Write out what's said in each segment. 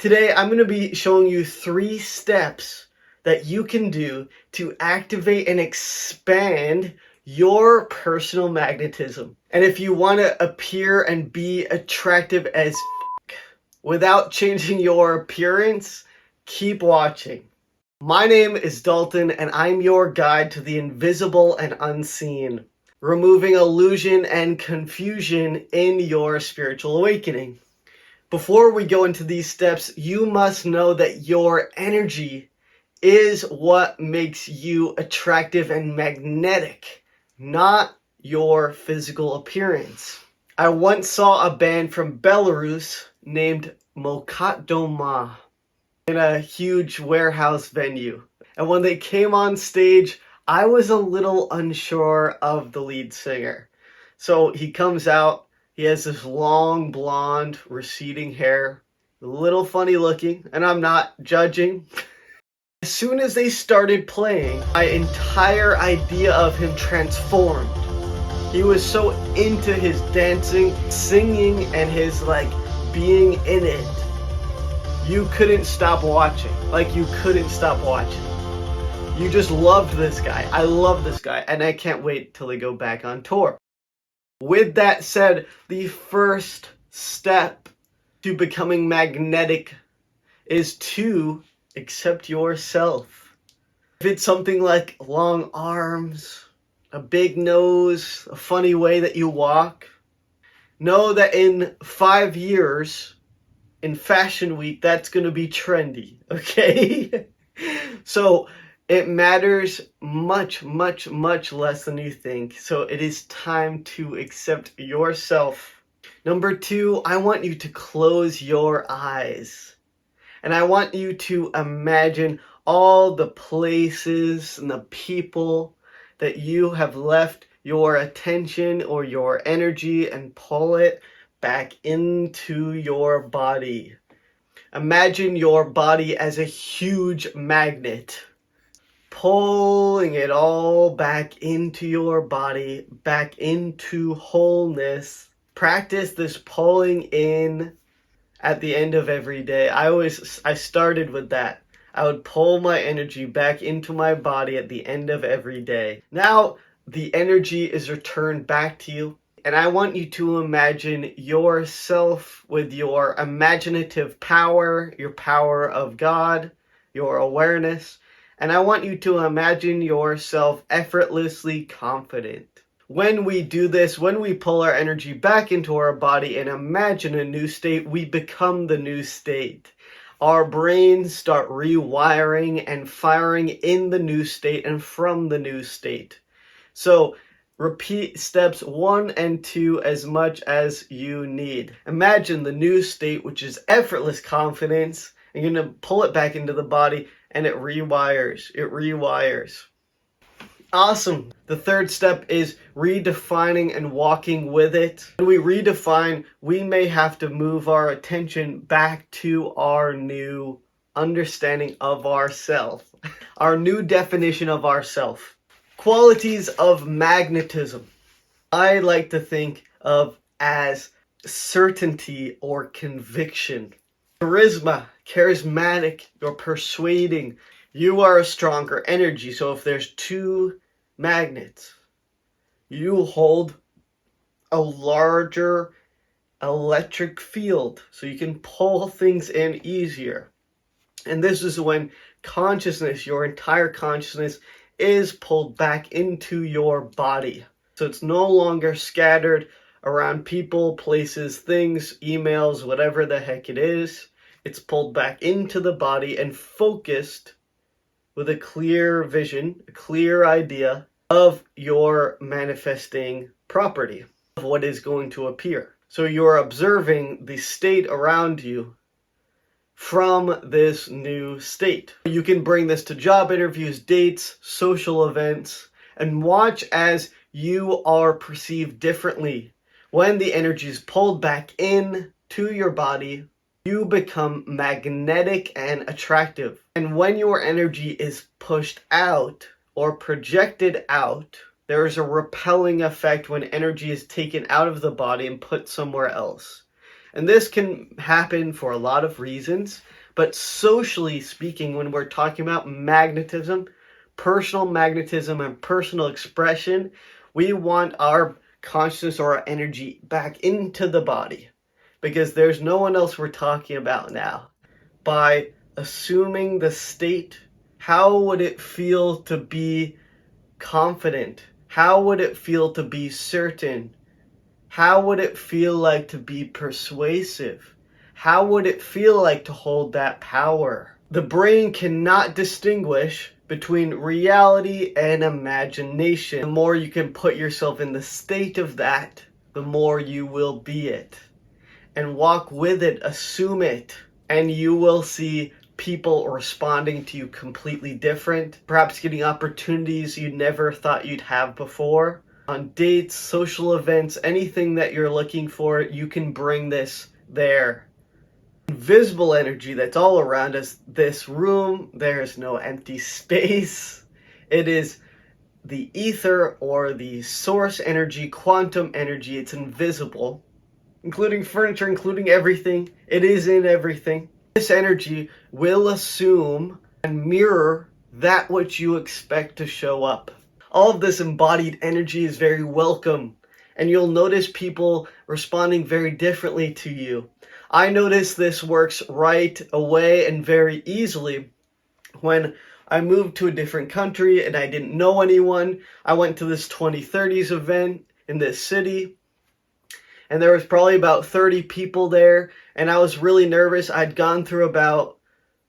Today, I'm going to be showing you 3 steps that you can do to activate and expand your personal magnetism. And if you want to appear and be attractive as without changing your appearance, keep watching. My name is Dalton, and I'm your guide to the invisible and unseen, removing illusion and confusion in your spiritual awakening. Before we go into these steps, you must know that your energy is what makes you attractive and magnetic, not your physical appearance. I once saw a band from Belarus named Mokat Doma in a huge warehouse venue. And when they came on stage, I was a little unsure of the lead singer. So he comes out. He has this long, blonde, receding hair, a little funny looking, and I'm not judging. As soon as they started playing, my entire idea of him transformed. He was so into his dancing, singing, and his, being in it. You couldn't stop watching. You couldn't stop watching. You just loved this guy. I love this guy, and I can't wait till they go back on tour. With that said, the first step to becoming magnetic is to accept yourself. If it's something like long arms, a big nose, a funny way that you walk, know that in 5 years, in Fashion Week, that's going to be trendy, okay? So it matters much, much, much less than you think. So it is time to accept yourself. Number 2, I want you to close your eyes. And I want you to imagine all the places and the people that you have left your attention or your energy and pull it back into your body. Imagine your body as a huge magnet, pulling it all back into your body, back into wholeness. Practice this pulling in at the end of every day. I started with that. I would pull my energy back into my body at the end of every day. Now the energy is returned back to you, and I want you to imagine yourself with your imaginative power, your power of God, your awareness. And I want you to imagine yourself effortlessly confident. When we do this, when we pull our energy back into our body and imagine a new state, we become the new state. Our brains start rewiring and firing in the new state and from the new state. So repeat steps 1 and 2 as much as you need. Imagine the new state, which is effortless confidence. And you're going to pull it back into the body, and it rewires. It rewires. Awesome. The third step is redefining and walking with it. When we redefine, we may have to move our attention back to our new understanding of ourself, our new definition of ourself. Qualities of magnetism. I like to think of as certainty or conviction. Charisma, charismatic, you're persuading. You are a stronger energy. So if there's 2 magnets, you hold a larger electric field, so you can pull things in easier. And this is when consciousness, your entire consciousness, is pulled back into your body. So it's no longer scattered around people, places, things, emails, whatever the heck it is. It's pulled back into the body and focused with a clear vision, a clear idea of your manifesting property, of what is going to appear. So you're observing the state around you from this new state. You can bring this to job interviews, dates, social events, and watch as you are perceived differently. When the energy is pulled back in to your body, you become magnetic and attractive. And when your energy is pushed out or projected out, there is a repelling effect when energy is taken out of the body and put somewhere else. And this can happen for a lot of reasons, but socially speaking, when we're talking about magnetism, and personal expression, we want our consciousness or our energy back into the body because there's no one else we're talking about now. By assuming the state, how would it feel to be confident? How would it feel to be certain? How would it feel like to be persuasive? How would it feel like to hold that power? The brain cannot distinguish between reality and imagination. The more you can put yourself in the state of that, the more you will be it. And walk with it, assume it, and you will see people responding to you completely different, perhaps getting opportunities you never thought you'd have before. On dates, social events, anything that you're looking for, you can bring this there. Invisible energy that's all around us. This room, there's no empty space. It is the ether or the source energy, quantum energy. It's invisible, including furniture, including everything. It is in everything. This energy will assume and mirror that which you expect to show up. All of this embodied energy is very welcome, and you'll notice people responding very differently to you. I notice this works right away and very easily when I moved to a different country and I didn't know anyone. I went to this 2030s event in this city, and there was probably about 30 people there, and I was really nervous. I'd gone through about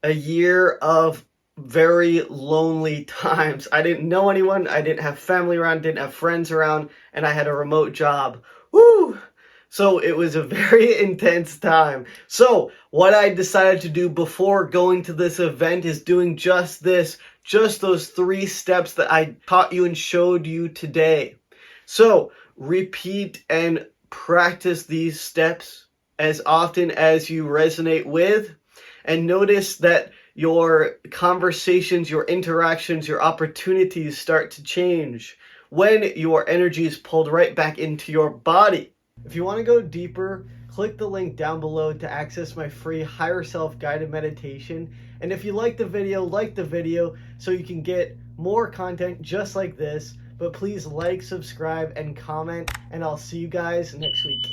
a year of very lonely times. I didn't know anyone, I didn't have family around, didn't have friends around, and I had a remote job. Woo! So it was a very intense time. So what I decided to do before going to this event is doing just this, just those 3 steps that I taught you and showed you today. So repeat and practice these steps as often as you resonate with, and notice that your conversations, your interactions, your opportunities start to change when your energy is pulled right back into your body. If you want to go deeper, click the link down below to access my free higher self guided meditation. And if you like the video so you can get more content just like this. But please like, subscribe, and comment, and I'll see you guys next week.